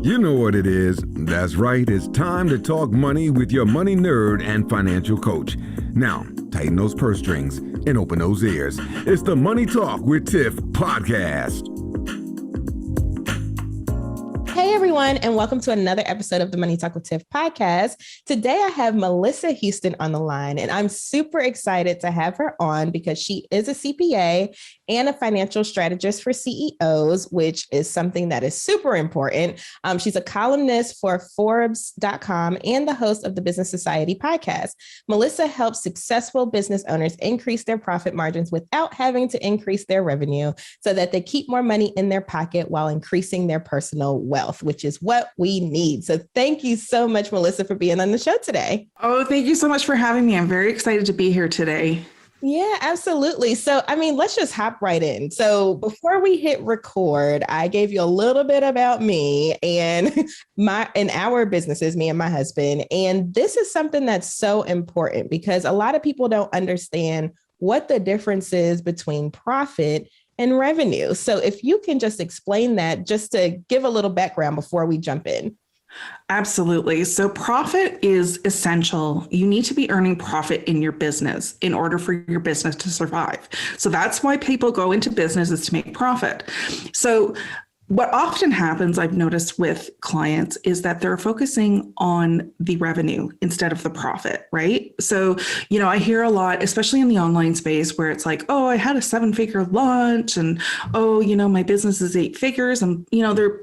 You know what it is. That's right. It's time to talk money with your money nerd and financial coach. Now, tighten those purse strings and open those ears. It's the Money Talk with Tiff podcast. Hey everyone, and welcome to another episode of the Money Talk with Tiff podcast. Today I have Melissa Houston on the line, and I'm super excited to have her on because she is a CPA and a financial strategist for CEOs, which is something that is super important. She's a columnist for Forbes.com and the host of the Business Society podcast. Melissa helps successful business owners increase their profit margins without having to increase their revenue so that they keep more money in their pocket while increasing their personal wealth, which is what we need. So thank you so much, Melissa, for being on the show today. Oh, thank you so much for having me. I'm very excited to be here today. Yeah, absolutely. So, let's just hop right in. So before we hit record, I gave you a little bit about me and our businesses, me and my husband. And this is something that's so important because a lot of people don't understand what the difference is between profit and revenue. So if you can just explain that, just to give a little background before we jump in. Absolutely. So profit is essential. You need to be earning profit in your business in order for your business to survive. So that's why people go into business, is to make profit. So what often happens, I've noticed with clients, is that they're focusing on the revenue instead of the profit, right? So, I hear a lot, especially in the online space, where it's like, oh, I had a 7-figure launch and, oh, my business is 8 figures. And, they're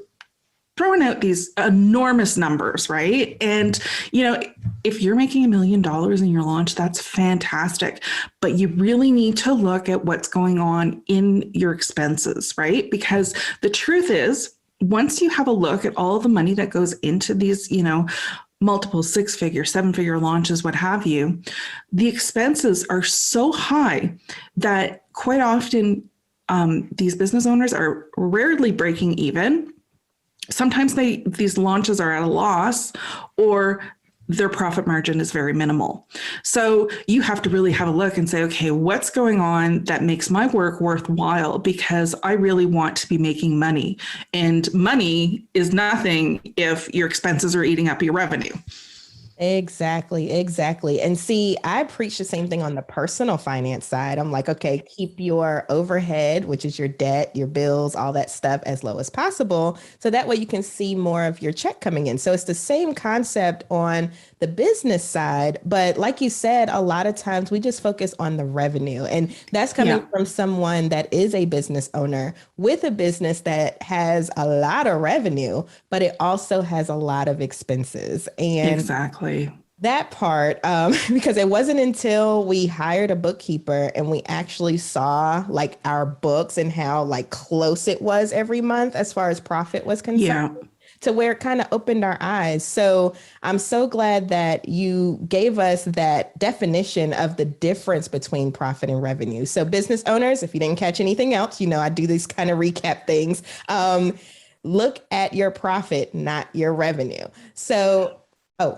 throwing out these enormous numbers, right? And, if you're making $1 million in your launch, that's fantastic. But you really need to look at what's going on in your expenses, right? Because the truth is, once you have a look at all the money that goes into these, multiple 6-figure, 7-figure launches, what have you, the expenses are so high that quite often these business owners are rarely breaking even. Sometimes these launches are at a loss, or their profit margin is very minimal. So you have to really have a look and say, okay, what's going on that makes my work worthwhile? Because I really want to be making money, and money is nothing if your expenses are eating up your revenue. Exactly. And see, I preach the same thing on the personal finance side. I'm like, okay, keep your overhead, which is your debt, your bills, all that stuff, as low as possible. So that way you can see more of your check coming in. So it's the same concept on the business side. But like you said, a lot of times we just focus on the revenue. And that's coming from someone that is a business owner with a business that has a lot of revenue, but it also has a lot of expenses. And exactly. That part, because it wasn't until we hired a bookkeeper and we actually saw like our books and how like close it was every month as far as profit was concerned, to where it kind of opened our eyes. So I'm so glad that you gave us that definition of the difference between profit and revenue. So business owners, if you didn't catch anything else, I do these kind of recap things. Look at your profit, not your revenue. So,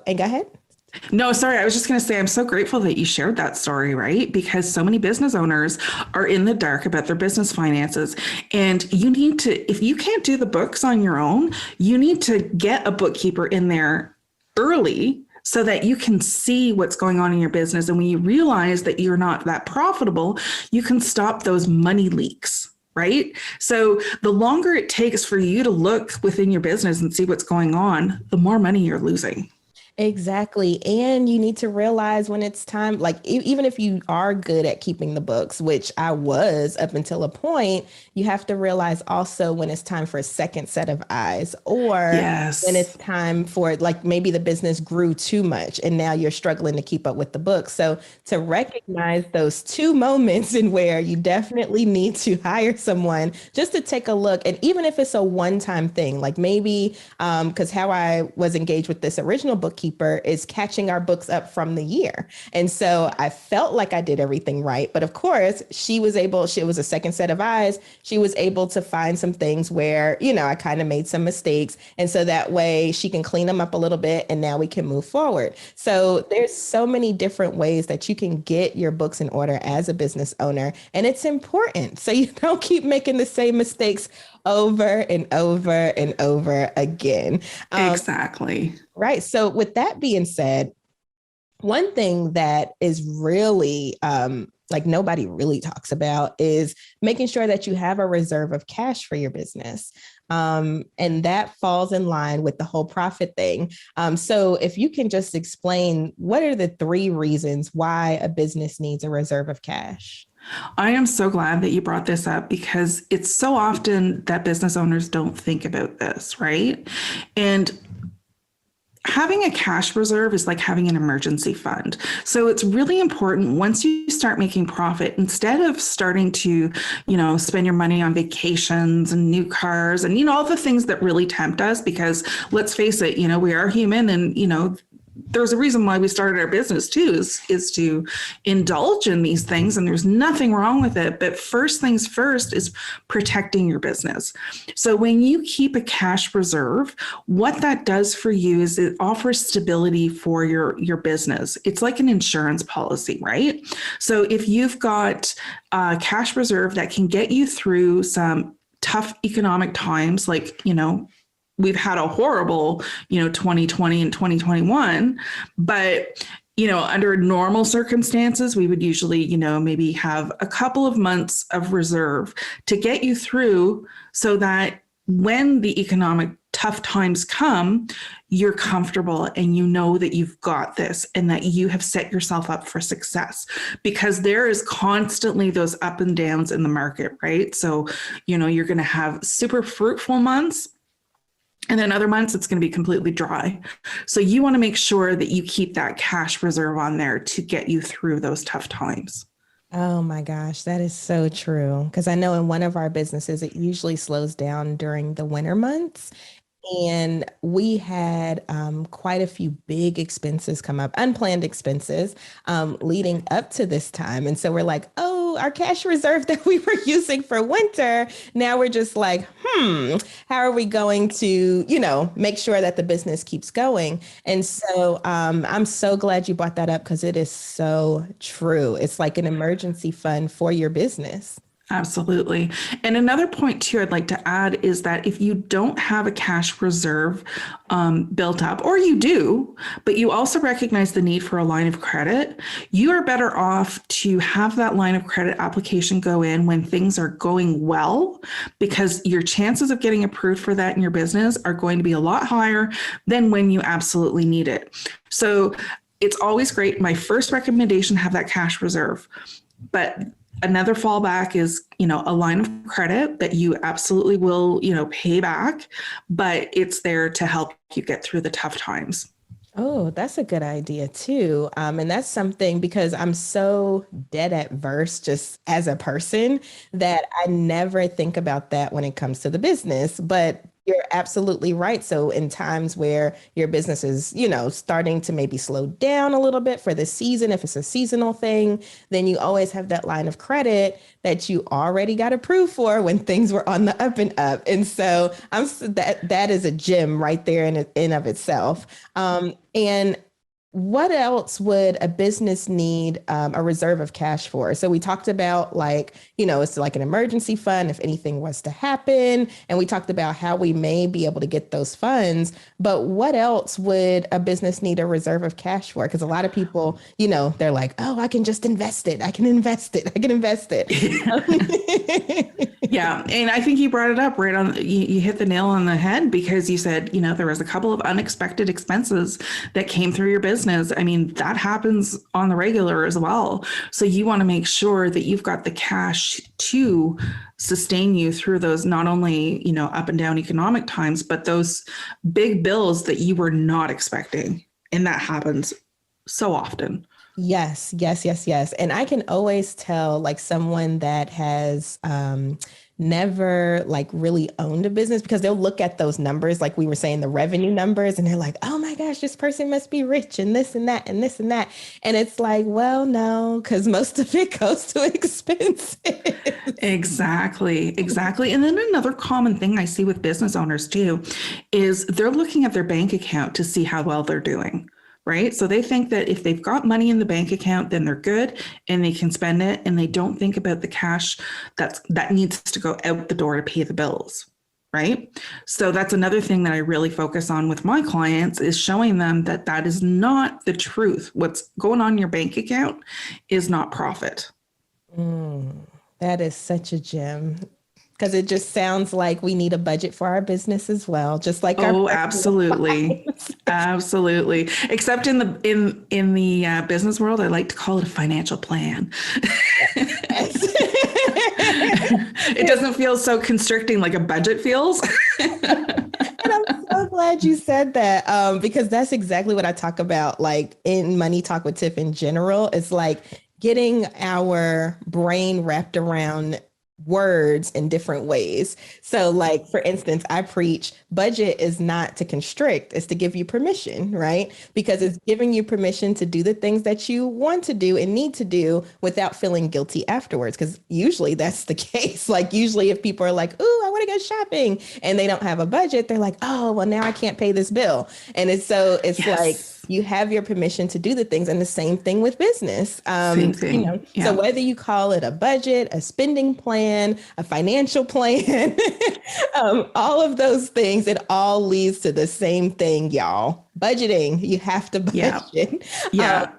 and go ahead. No, sorry. I was just going to say, I'm so grateful that you shared that story, right? Because so many business owners are in the dark about their business finances. And you need to, if you can't do the books on your own, you need to get a bookkeeper in there early so that you can see what's going on in your business. And when you realize that you're not that profitable, you can stop those money leaks. Right? So the longer it takes for you to look within your business and see what's going on, the more money you're losing. Exactly. And you need to realize when it's time, like even if you are good at keeping the books, which I was up until a point, you have to realize also when it's time for a second set of eyes, or when it's time for like maybe the business grew too much and now you're struggling to keep up with the books. So to recognize those two moments in where you definitely need to hire someone just to take a look. And even if it's a one-time thing, like maybe because how I was engaged with this original bookkeeper is catching our books up from the year. And so I felt like I did everything right. But of course, she was a second set of eyes. She was able to find some things where, I kind of made some mistakes. And so that way she can clean them up a little bit and now we can move forward. So there's so many different ways that you can get your books in order as a business owner. And it's important so you don't keep making the same mistakes over and over and over again. Exactly. Right. So with that being said, one thing that is really like nobody really talks about is making sure that you have a reserve of cash for your business. And that falls in line with the whole profit thing. So if you can just explain, what are the 3 reasons why a business needs a reserve of cash? I am so glad that you brought this up because it's so often that business owners don't think about this, right? And having a cash reserve is like having an emergency fund. So it's really important once you start making profit, instead of starting to, spend your money on vacations and new cars and, all the things that really tempt us, because let's face it, we are human and, there's a reason why we started our business too, is to indulge in these things, and there's nothing wrong with it. But first things first is protecting your business. So when you keep a cash reserve, what that does for you is it offers stability for your business. It's like an insurance policy, right? So if you've got a cash reserve that can get you through some tough economic times, like, we've had a horrible, 2020 and 2021, but, under normal circumstances, we would usually, maybe have a couple of months of reserve to get you through so that when the economic tough times come, you're comfortable and you know that you've got this and that you have set yourself up for success, because there is constantly those up and downs in the market, right? So, you're going to have super fruitful months, and then other months, it's going to be completely dry. So you want to make sure that you keep that cash reserve on there to get you through those tough times. Oh my gosh, that is so true. Because I know in one of our businesses, it usually slows down during the winter months. And we had quite a few big expenses come up, unplanned expenses leading up to this time. And so we're like, oh, our cash reserve that we were using for winter, now we're just like, how are we going to, make sure that the business keeps going? And so I'm so glad you brought that up because it is so true. It's like an emergency fund for your business. Absolutely. And another point too, I'd like to add is that if you don't have a cash reserve built up, or you do, but you also recognize the need for a line of credit, you are better off to have that line of credit application go in when things are going well, because your chances of getting approved for that in your business are going to be a lot higher than when you absolutely need it. So it's always great. My first recommendation, have that cash reserve. But another fallback is, a line of credit that you absolutely will, pay back, but it's there to help you get through the tough times. Oh, that's a good idea too. And that's something, because I'm so dead adverse just as a person that I never think about that when it comes to the business. But you're absolutely right. So in times where your business is, starting to maybe slow down a little bit for the season, if it's a seasonal thing, then you always have that line of credit that you already got approved for when things were on the up and up. And so that is a gem right there in of itself. And what else would a business need a reserve of cash for? So we talked about it's like an emergency fund if anything was to happen. And we talked about how we may be able to get those funds. But what else would a business need a reserve of cash for? Because a lot of people, they're like, oh, I can just invest it. I can invest it. Yeah. And I think you brought it up right on, you hit the nail on the head, because you said, there was a couple of unexpected expenses that came through your business. I mean, that happens on the regular as well. So you want to make sure that you've got the cash to sustain you through those, not only, up and down economic times, but those big bills that you were not expecting. And that happens so often. Yes. And I can always tell someone that has never really owned a business, because they'll look at those numbers, like we were saying, the revenue numbers, and they're like, oh my gosh, this person must be rich and this and that and this and that. And it's like, well, no, because most of it goes to expenses. Exactly. And then another common thing I see with business owners too is they're looking at their bank account to see how well they're doing. Right? So they think that if they've got money in the bank account, then they're good and they can spend it, and they don't think about the cash that needs to go out the door to pay the bills. right? So that's another thing that I really focus on with my clients, is showing them that that is not the truth. What's going on in your bank account is not profit. That is such a gem, because it just sounds like we need a budget for our business as well, just like our Oh, personal absolutely. lives. Absolutely. Except in the business world, I like to call it a financial plan. It doesn't feel so constricting like a budget feels. And I'm so glad you said that, because that's exactly what I talk about, like in Money Talk with Tiff in general. It's like getting our brain wrapped around words in different ways. So like, for instance, I preach budget is not to constrict, it's to give you permission, right? Because it's giving you permission to do the things that you want to do and need to do without feeling guilty afterwards. Because usually that's the case. Like usually if people are like, "Ooh, I want to go shopping," and they don't have a budget, they're like, "Oh, well, now I can't pay this bill." And it's like, Yes. you have your permission to do the things, and the same thing with business. Same thing. So Yeah. whether you call it a budget, a spending plan, a financial plan, all of those things, it all leads to the same thing, y'all. Budgeting. You have to budget. Yeah.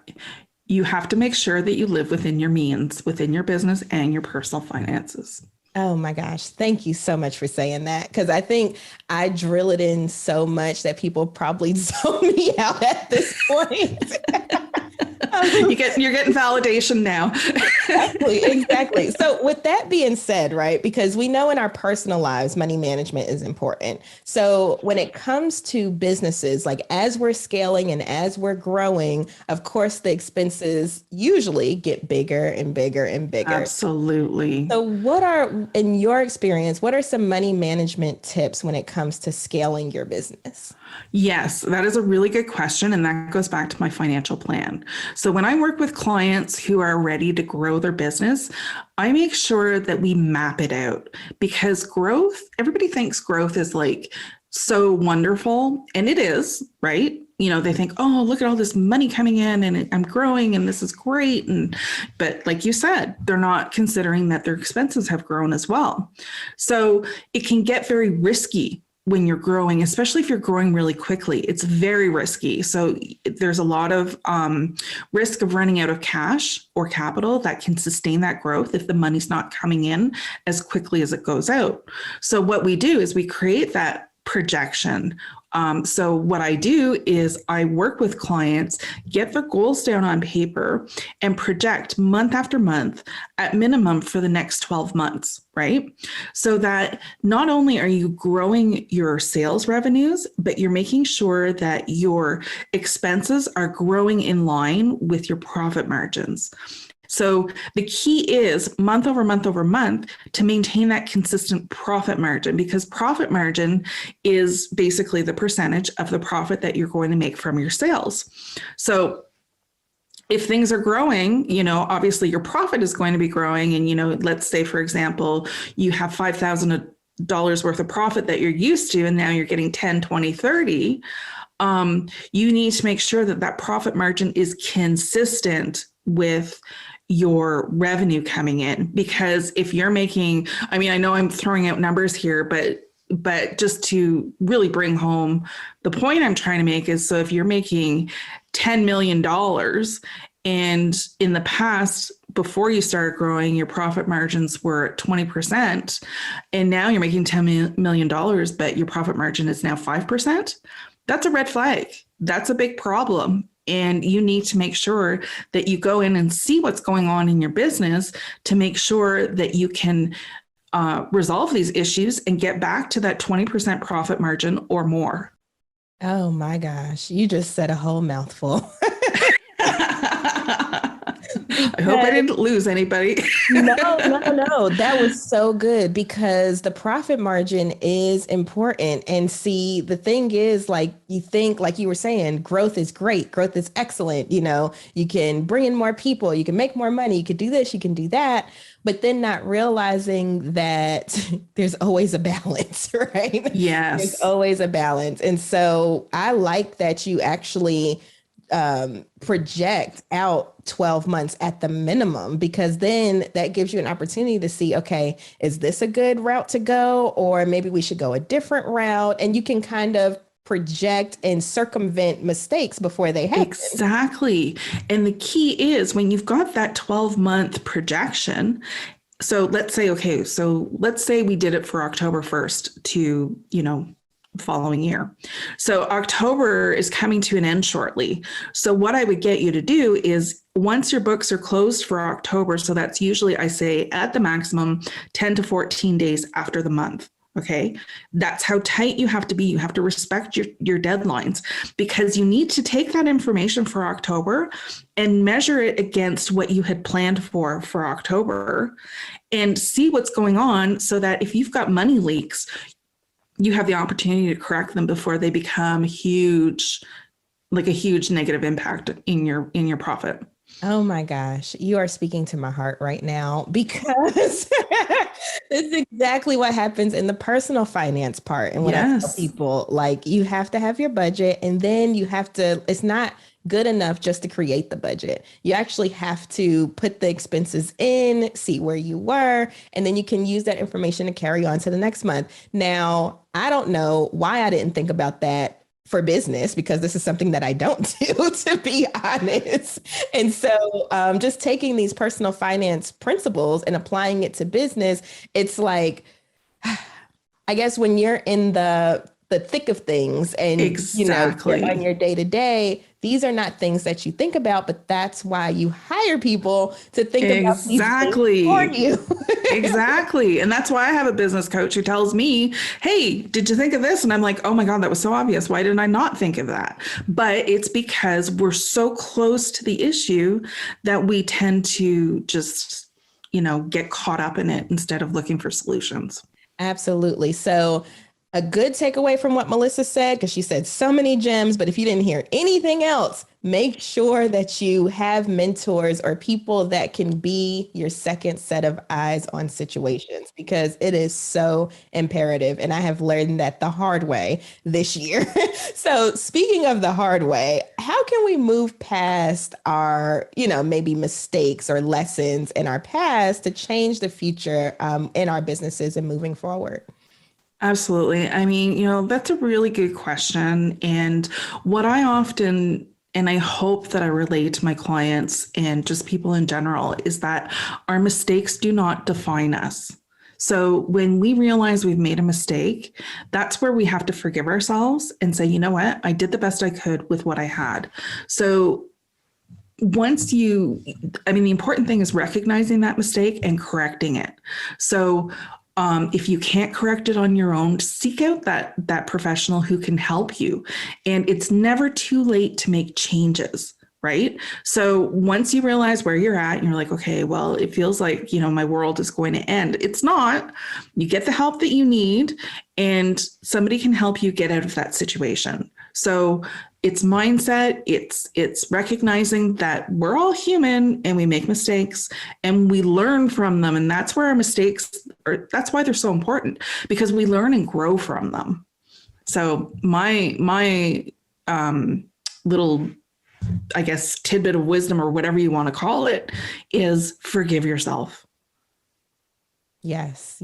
You have to make sure that you live within your means, within your business and your personal finances. Oh my gosh. Thank you so much for saying that. Because I think I drill it in so much that people probably zone me out at this point. You're getting validation now. Exactly. So with that being said, right, because we know in our personal lives, money management is important. So when it comes to businesses, like as we're scaling and as we're growing, of course, the expenses usually get bigger and bigger and bigger. Absolutely. So in your experience, what are some money management tips when it comes to scaling your business? Yes, that is a really good question. And that goes back to my financial plan. So when I work with clients who are ready to grow their business, I make sure that we map it out, because everybody thinks growth is like so wonderful. And it is, right? They think, "Oh, look at all this money coming in and I'm growing and this is great." But like you said, they're not considering that their expenses have grown as well. So it can get very risky when you're growing, especially if you're growing really quickly. It's very risky. So there's a lot of risk of running out of cash or capital that can sustain that growth if the money's not coming in as quickly as it goes out. So what we do is we create that projection. So what I do is I work with clients, get their goals down on paper, and project month after month at minimum for the next 12 months, right? So that not only are you growing your sales revenues, but you're making sure that your expenses are growing in line with your profit margins. So the key is month over month over month to maintain that consistent profit margin, because profit margin is basically the percentage of the profit that you're going to make from your sales. So if things are growing, obviously your profit is going to be growing. And, let's say, for example, you have $5,000 worth of profit that you're used to, and now you're getting 10, 20, 30. You need to make sure that that profit margin is consistent with your revenue coming in. Because if you're making, I know I'm throwing out numbers here, but just to really bring home the point I'm trying to make is, so if you're making $10 million, and in the past, before you started growing, your profit margins were 20%, and now you're making $10 million, but your profit margin is now 5%, that's a red flag. That's a big problem. And you need to make sure that you go in and see what's going on in your business to make sure that you can resolve these issues and get back to that 20% profit margin or more. Oh my gosh, you just said a whole mouthful. I hope I didn't lose anybody. No. That was so good, because the profit margin is important. And see, the thing is, like, you think, like you were saying, growth is great. Growth is excellent. You can bring in more people, you can make more money, you could do this, you can do that. But then not realizing that there's always a balance, right? Yes. There's always a balance. And so I like that you actually project out 12 months at the minimum, because then that gives you an opportunity to see, okay, is this a good route to go? Or maybe we should go a different route. And you can kind of project and circumvent mistakes before they happen. Exactly. And the key is when you've got that 12-month projection. So let's say we did it for October 1st to, following year. So October is coming to an end shortly. So what I would get you to do is once your books are closed for October, so that's usually, I say at the maximum 10 to 14 days after the month. Okay. That's how tight you have to be. You have to respect your deadlines, because you need to take that information for October and measure it against what you had planned for October and see what's going on, so that if you've got money leaks, you have the opportunity to correct them before they become huge, like a huge negative impact in your profit. Oh my gosh, you are speaking to my heart right now, because this is exactly what happens in the personal finance part. And when I tell people, like, you have to have your budget, and then you have to, it's not good enough just to create the budget. You actually have to put the expenses in, see where you were, and then you can use that information to carry on to the next month. Now, I don't know why I didn't think about that for business, because this is something that I don't do, to be honest. And so just taking these personal finance principles and applying it to business, it's like, I guess when you're in the thick of things and, you're on your day to day, these are not things that you think about, but that's why you hire people to think about these things for you. Exactly. And that's why I have a business coach who tells me, hey, did you think of this? And I'm like, oh my God, that was so obvious. Why didn't I not think of that? But it's because we're so close to the issue that we tend to just, get caught up in it instead of looking for solutions. Absolutely. So a good takeaway from what Melissa said, because she said so many gems, but if you didn't hear anything else, make sure that you have mentors or people that can be your second set of eyes on situations, because it is so imperative. And I have learned that the hard way this year. So speaking of the hard way, how can we move past our, maybe mistakes or lessons in our past to change the future in our businesses and moving forward? Absolutely. I mean, that's a really good question. And what I often, and I hope that I relate to my clients and just people in general, is that our mistakes do not define us. So when we realize we've made a mistake, that's where we have to forgive ourselves and say, you know what, I did the best I could with what I had. So the important thing is recognizing that mistake and correcting it. So if you can't correct it on your own, seek out that professional who can help you. And it's never too late to make changes, right? So once you realize where you're at and you're like, okay, well, it feels like, my world is going to end. It's not. You get the help that you need, and somebody can help you get out of that situation. So it's mindset, it's recognizing that we're all human and we make mistakes and we learn from them. And that's where our mistakes that's why they're so important, because we learn and grow from them. So my little, I guess, tidbit of wisdom, or whatever you want to call it, is forgive yourself. Yes.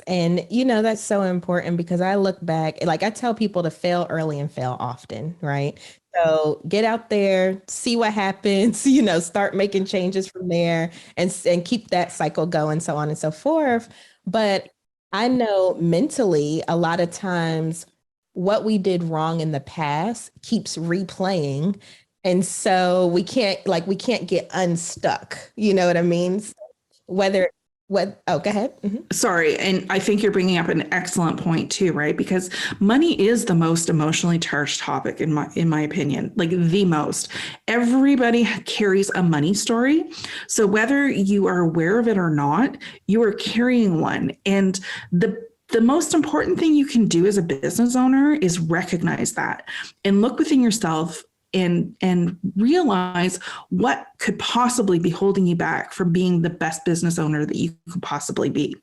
And, that's so important, because I look back, like I tell people to fail early and fail often, right? So get out there, see what happens, start making changes from there and keep that cycle going, so on and so forth. But I know mentally, a lot of times what we did wrong in the past keeps replaying. And so we can't get unstuck. You know what I mean? Go ahead. Mm-hmm. Sorry. And I think you're bringing up an excellent point too, right? Because money is the most emotionally charged topic in my opinion, like the most. Everybody carries a money story. So whether you are aware of it or not, you are carrying one. And the most important thing you can do as a business owner is recognize that and look within yourself and realize what could possibly be holding you back from being the best business owner that you could possibly be.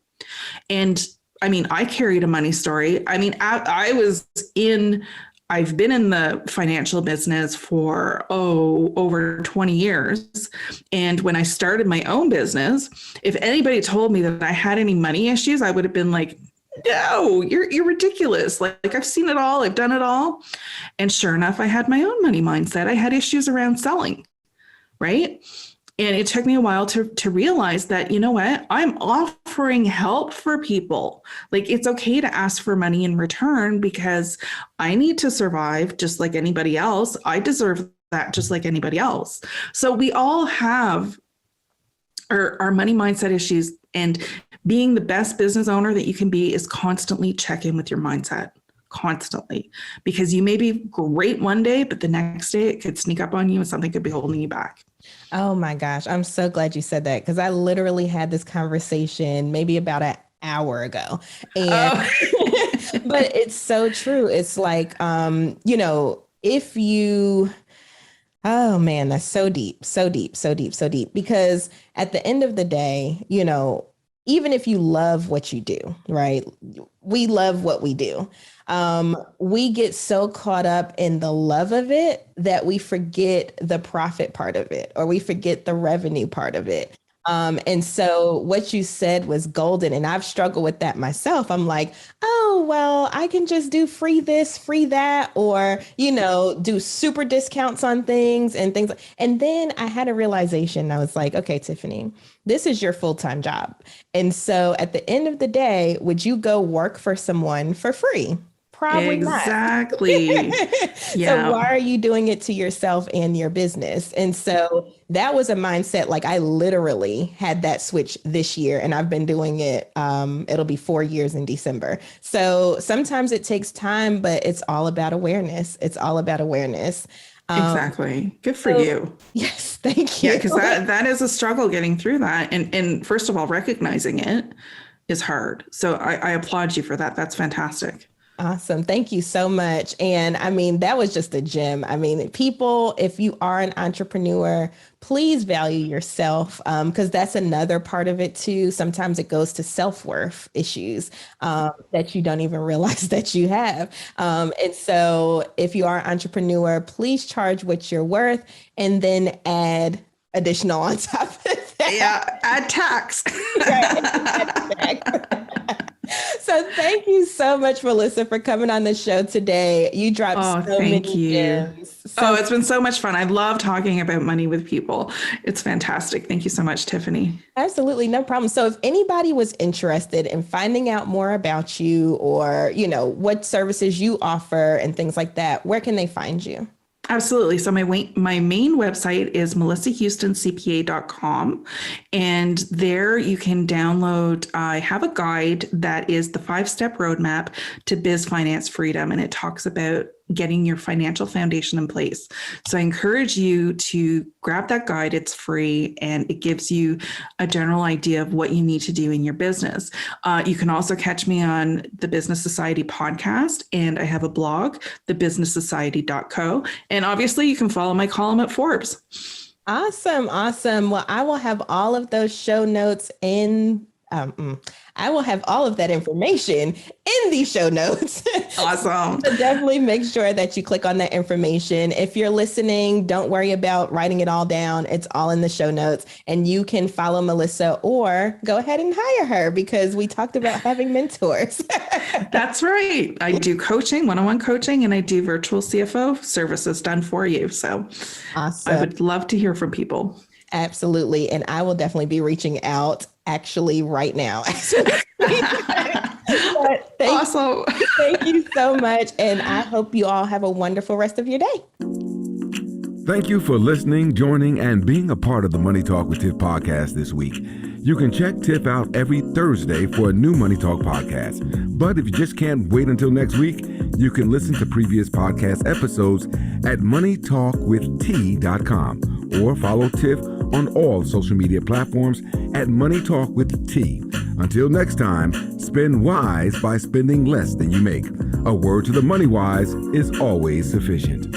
And I mean, I carried a money story. I mean, I was in I've been in the financial business for, over 20 years. And when I started my own business, if anybody told me that I had any money issues, I would have been like, no, you're ridiculous. Like I've seen it all. I've done it all. And sure enough, I had my own money mindset. I had issues around selling, right? And it took me a while to realize that, you know what, I'm offering help for people. Like, it's okay to ask for money in return because I need to survive just like anybody else. I deserve that just like anybody else. So we all have our money mindset issues, and being the best business owner that you can be is constantly check in with your mindset. Constantly, because you may be great one day, but the next day it could sneak up on you and something could be holding you back. Oh my gosh. I'm so glad you said that, because I literally had this conversation maybe about an hour ago. And but it's so true. It's like, if you, oh man, that's so deep, so deep, so deep, so deep. Because at the end of the day, even if you love what you do, right? We love what we do. We get so caught up in the love of it that we forget the profit part of it, or we forget the revenue part of it. And so what you said was golden. And I've struggled with that myself. I'm like, oh, well, I can just do free this, free that, or, do super discounts on things and things. And then I had a realization. I was like, okay, Tiffany, this is your full-time job. And so at the end of the day, would you go work for someone for free? Probably exactly. Not. Yeah. So why are you doing it to yourself and your business? And so that was a mindset. Like, I literally had that switch this year, and I've been doing it. It'll be 4 years in December. So sometimes it takes time, but it's all about awareness. It's all about awareness. Exactly. Good for you. Yes. Thank you. Yeah. Because that is a struggle getting through that. And first of all, recognizing it is hard. So I applaud you for that. That's fantastic. Awesome. Thank you so much. And I mean, that was just a gem. I mean, people, if you are an entrepreneur, please value yourself, because that's another part of it too. Sometimes it goes to self-worth issues that you don't even realize that you have. And so if you are an entrepreneur, please charge what you're worth, and then add additional on top of that. Yeah, add tax. So thank you so much, Melissa, for coming on the show today. You dropped so many gems. It's been so much fun. I love talking about money with people. It's fantastic. Thank you so much, Tiffany. Absolutely. No problem. So if anybody was interested in finding out more about you, or, what services you offer and things like that, where can they find you? Absolutely. So my main website is melissahoustoncpa.com, and there you can download, I have a guide that is the 5-step roadmap to biz finance freedom, and it talks about getting your financial foundation in place. So I encourage you to grab that guide. It's free, and it gives you a general idea of what you need to do in your business. You can also catch me on the Business Society podcast, and I have a blog, thebusinesssociety.co. And obviously you can follow my column at Forbes. Awesome. Awesome. Well, I will have all of those show notes in I will have all of that information in the show notes. Awesome. So definitely make sure that you click on that information. If you're listening, don't worry about writing it all down. It's all in the show notes, and you can follow Melissa or go ahead and hire her, because we talked about having mentors. That's right. I do coaching, one-on-one coaching, and I do virtual CFO services done for you. So awesome. I would love to hear from people. Absolutely. And I will definitely be reaching out actually right now. Awesome. Thank you so much. And I hope you all have a wonderful rest of your day. Thank you for listening, joining, and being a part of the Money Talk with Tiff podcast this week. You can check Tiff out every Thursday for a new Money Talk podcast. But if you just can't wait until next week, you can listen to previous podcast episodes at moneytalkwitht.com, or follow Tiff on all social media platforms at Money Talk with T. Until next time, spend wise by spending less than you make. A word to the money wise is always sufficient.